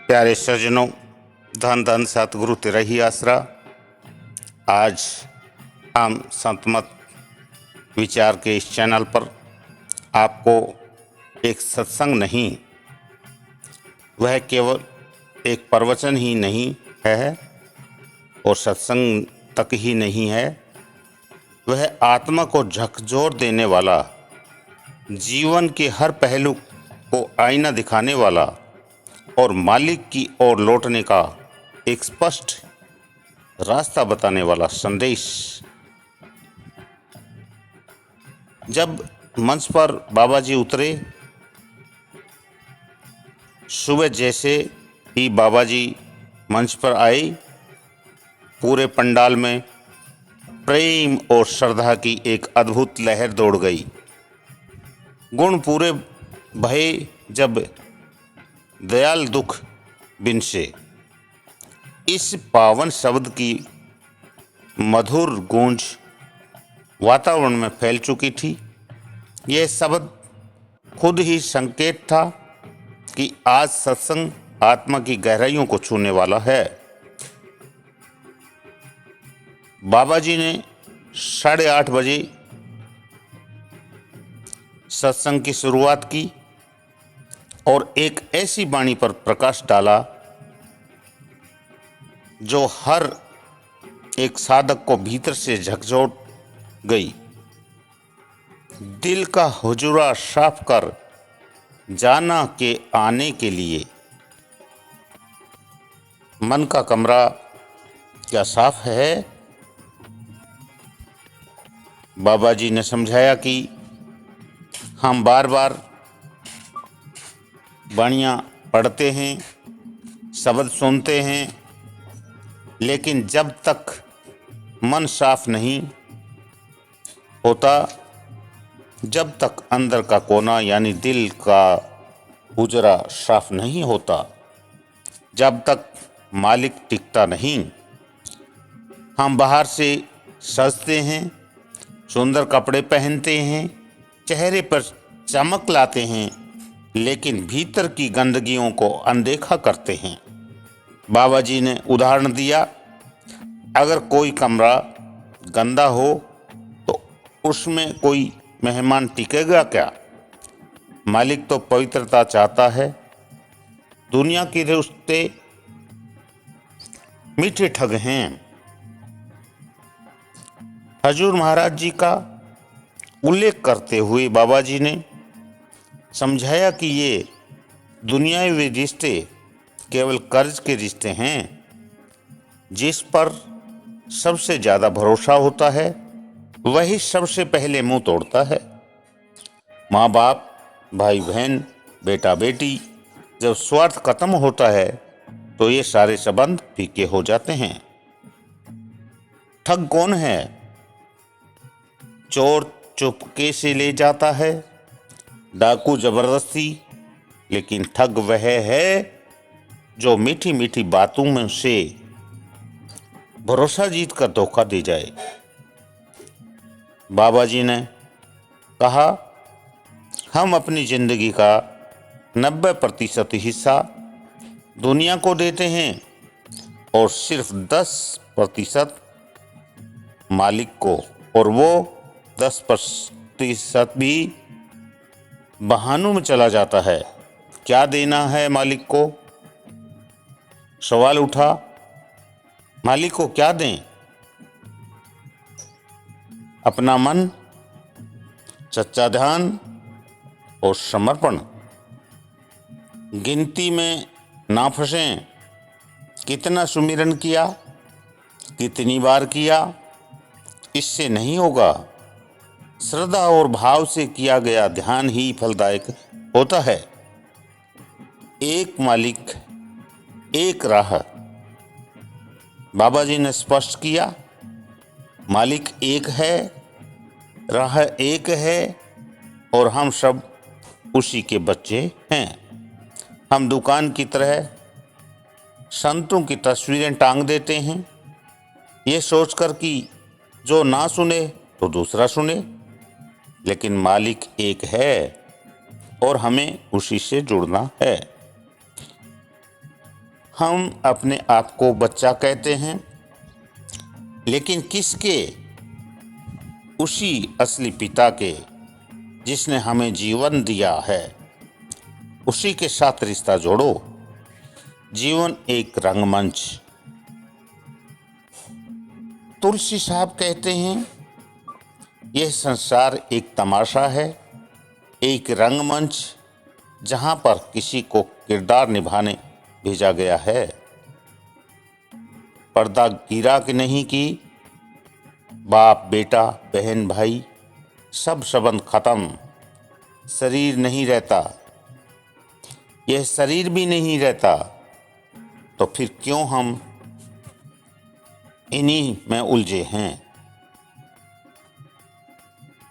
प्यारे सज्जनों, धन धन सतगुरु तेरा ही आसरा। आज हम संतमत विचार के इस चैनल पर आपको एक सत्संग नहीं, वह केवल एक प्रवचन ही नहीं है और सत्संग तक ही नहीं है, वह आत्मा को झकझोर देने वाला, जीवन के हर पहलू को आईना दिखाने वाला और मालिक की ओर लौटने का एक स्पष्ट रास्ता बताने वाला संदेश। जब मंच पर बाबा जी उतरे, सुबह जैसे ही बाबा जी मंच पर आए, पूरे पंडाल में प्रेम और श्रद्धा की एक अद्भुत लहर दौड़ गई। गुण पूरे भये जब दयाल दुख बिनसे। इस पावन शब्द की मधुर गूंज वातावरण में फैल चुकी थी। यह शब्द खुद ही संकेत था कि आज सत्संग आत्मा की गहराइयों को छूने वाला है। बाबा जी ने 8:30 बजे सत्संग की शुरुआत की और एक ऐसी वाणी पर प्रकाश डाला जो हर एक साधक को भीतर से झकझोर गई। दिल का हुजूरा साफ कर जाना के आने के लिए। मन का कमरा क्या साफ है? बाबा जी ने समझाया कि हम बार बार वाणियाँ पढ़ते हैं, शब्द सुनते हैं, लेकिन जब तक मन साफ नहीं होता, जब तक अंदर का कोना यानी दिल का हुजरा साफ नहीं होता, जब तक मालिक टिकता नहीं। हम बाहर से सजते हैं, सुंदर कपड़े पहनते हैं, चेहरे पर चमक लाते हैं, लेकिन भीतर की गंदगियों को अनदेखा करते हैं। बाबा जी ने उदाहरण दिया, अगर कोई कमरा गंदा हो तो उसमें कोई मेहमान टिकेगा क्या? मालिक तो पवित्रता चाहता है। दुनिया के रिश्ते मीठे ठग हैं। हजूर महाराज जी का उल्लेख करते हुए बाबा जी ने समझाया कि ये दुनियावी रिश्ते केवल कर्ज के रिश्ते हैं। जिस पर सबसे ज़्यादा भरोसा होता है वही सबसे पहले मुंह तोड़ता है। माँ बाप, भाई बहन, बेटा बेटी, जब स्वार्थ खत्म होता है तो ये सारे संबंध फीके हो जाते हैं। ठग कौन है? चोर चुपके से ले जाता है, डाकू जबरदस्ती, लेकिन ठग वह है जो मीठी मीठी बातों में से भरोसा जीत कर धोखा दे जाए। बाबा जी ने कहा, हम अपनी जिंदगी का 90% हिस्सा दुनिया को देते हैं और सिर्फ 10% मालिक को, और वो 10% भी बहानों में चला जाता है। क्या देना है मालिक को? सवाल उठा, मालिक को क्या दें? अपना मन, सच्चा ध्यान और समर्पण। गिनती में ना फंसें। कितना सुमिरन किया, कितनी बार किया, इससे नहीं होगा। श्रद्धा और भाव से किया गया ध्यान ही फलदायक होता है। एक मालिक, एक राह। बाबा जी ने स्पष्ट किया, मालिक एक है, राह एक है और हम सब उसी के बच्चे हैं। हम दुकान की तरह संतों की तस्वीरें टांग देते हैं, ये सोचकर कि जो ना सुने तो दूसरा सुने, लेकिन मालिक एक है और हमें उसी से जुड़ना है। हम अपने आप को बच्चा कहते हैं, लेकिन किसके? उसी असली पिता के जिसने हमें जीवन दिया है, उसी के साथ रिश्ता जोड़ो। जीवन एक रंगमंच। तुलसी साहब कहते हैं, यह संसार एक तमाशा है, एक रंगमंच जहां पर किसी को किरदार निभाने भेजा गया है। पर्दा गिरा कि नहीं कि बाप बेटा बहन भाई सब संबंध खत्म, शरीर नहीं रहता, यह शरीर भी नहीं रहता, तो फिर क्यों हम इन्हीं में उलझे हैं।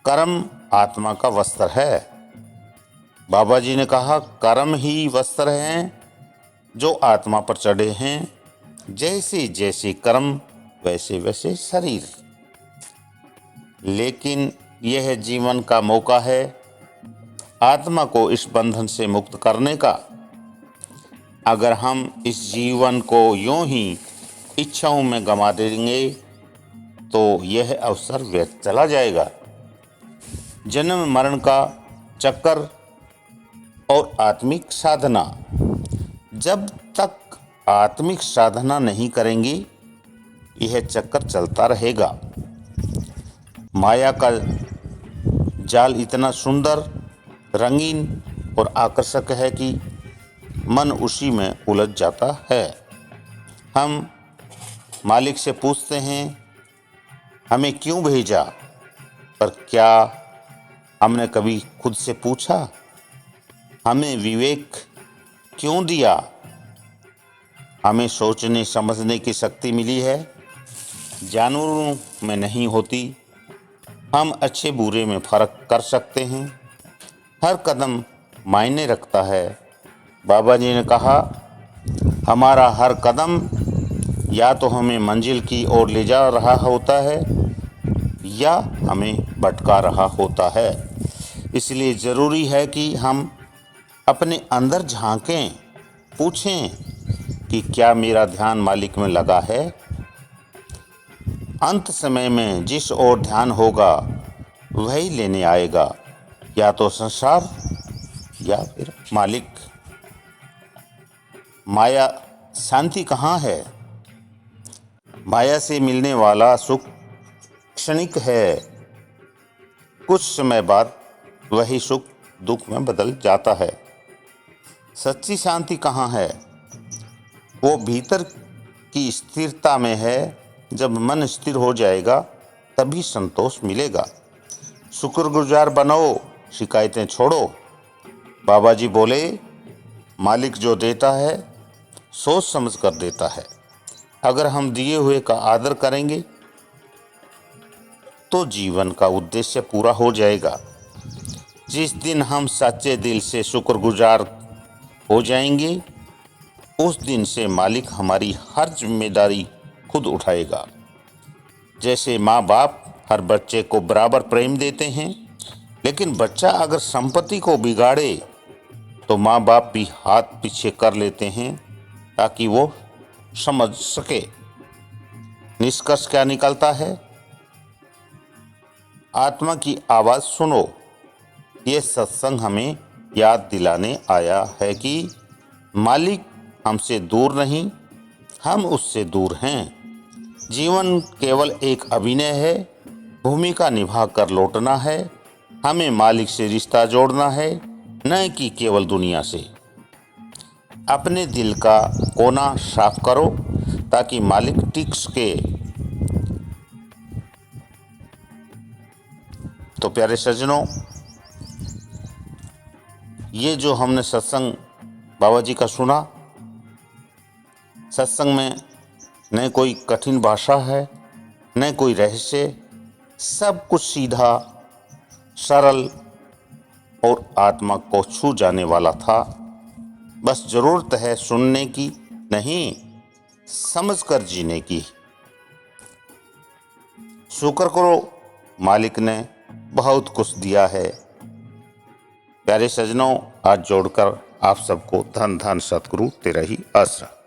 कर्म आत्मा का वस्त्र है। बाबा जी ने कहा, कर्म ही वस्त्र हैं जो आत्मा पर चढ़े हैं, जैसे जैसे कर्म वैसे वैसे शरीर। लेकिन यह जीवन का मौका है आत्मा को इस बंधन से मुक्त करने का। अगर हम इस जीवन को यूं ही इच्छाओं में गंवा देंगे तो यह अवसर व्यर्थ चला जाएगा। जन्म मरण का चक्कर और आत्मिक साधना, जब तक आत्मिक साधना नहीं करेंगे यह चक्कर चलता रहेगा। माया का जाल इतना सुंदर, रंगीन और आकर्षक है कि मन उसी में उलझ जाता है। हम मालिक से पूछते हैं, हमें क्यों भेजा? पर क्या हमने कभी खुद से पूछा, हमें विवेक क्यों दिया? हमें सोचने समझने की शक्ति मिली है, जानवरों में नहीं होती। हम अच्छे बुरे में फर्क कर सकते हैं। हर कदम मायने रखता है। बाबा जी ने कहा, हमारा हर कदम या तो हमें मंजिल की ओर ले जा रहा होता है या हमें भटका रहा होता है। इसलिए ज़रूरी है कि हम अपने अंदर झांकें, पूछें कि क्या मेरा ध्यान मालिक में लगा है। अंत समय में जिस ओर ध्यान होगा वही लेने आएगा, या तो संसार या फिर मालिक। माया शांति कहाँ है? माया से मिलने वाला सुख क्षणिक है, कुछ समय बाद वही सुख दुख में बदल जाता है। सच्ची शांति कहाँ है? वो भीतर की स्थिरता में है। जब मन स्थिर हो जाएगा तभी संतोष मिलेगा। शुक्रगुजार बनो, शिकायतें छोड़ो। बाबा जी बोले, मालिक जो देता है सोच समझ कर देता है। अगर हम दिए हुए का आदर करेंगे तो जीवन का उद्देश्य पूरा हो जाएगा। जिस दिन हम सच्चे दिल से शुक्रगुजार हो जाएंगे उस दिन से मालिक हमारी हर जिम्मेदारी खुद उठाएगा। जैसे माँ बाप हर बच्चे को बराबर प्रेम देते हैं, लेकिन बच्चा अगर संपत्ति को बिगाड़े तो माँ बाप भी हाथ पीछे कर लेते हैं ताकि वो समझ सके। निष्कर्ष क्या निकलता है? आत्मा की आवाज़ सुनो। ये सत्संग हमें याद दिलाने आया है कि मालिक हमसे दूर नहीं, हम उससे दूर हैं। जीवन केवल एक अभिनय है, भूमिका निभा कर लौटना है। हमें मालिक से रिश्ता जोड़ना है, न कि केवल दुनिया से। अपने दिल का कोना साफ करो ताकि मालिक टिक सके। तो प्यारे सज्जनों, ये जो हमने सत्संग बाबा जी का सुना, सत्संग में न कोई कठिन भाषा है, न कोई रहस्य, सब कुछ सीधा सरल और आत्मा को छू जाने वाला था। बस ज़रूरत है सुनने की नहीं, समझकर जीने की। शुक्र करो, मालिक ने बहुत कुछ दिया है। प्यारे सज्जनों, आज जोड़कर आप सबको धन धन सतगुरु तेरा ही आसरा।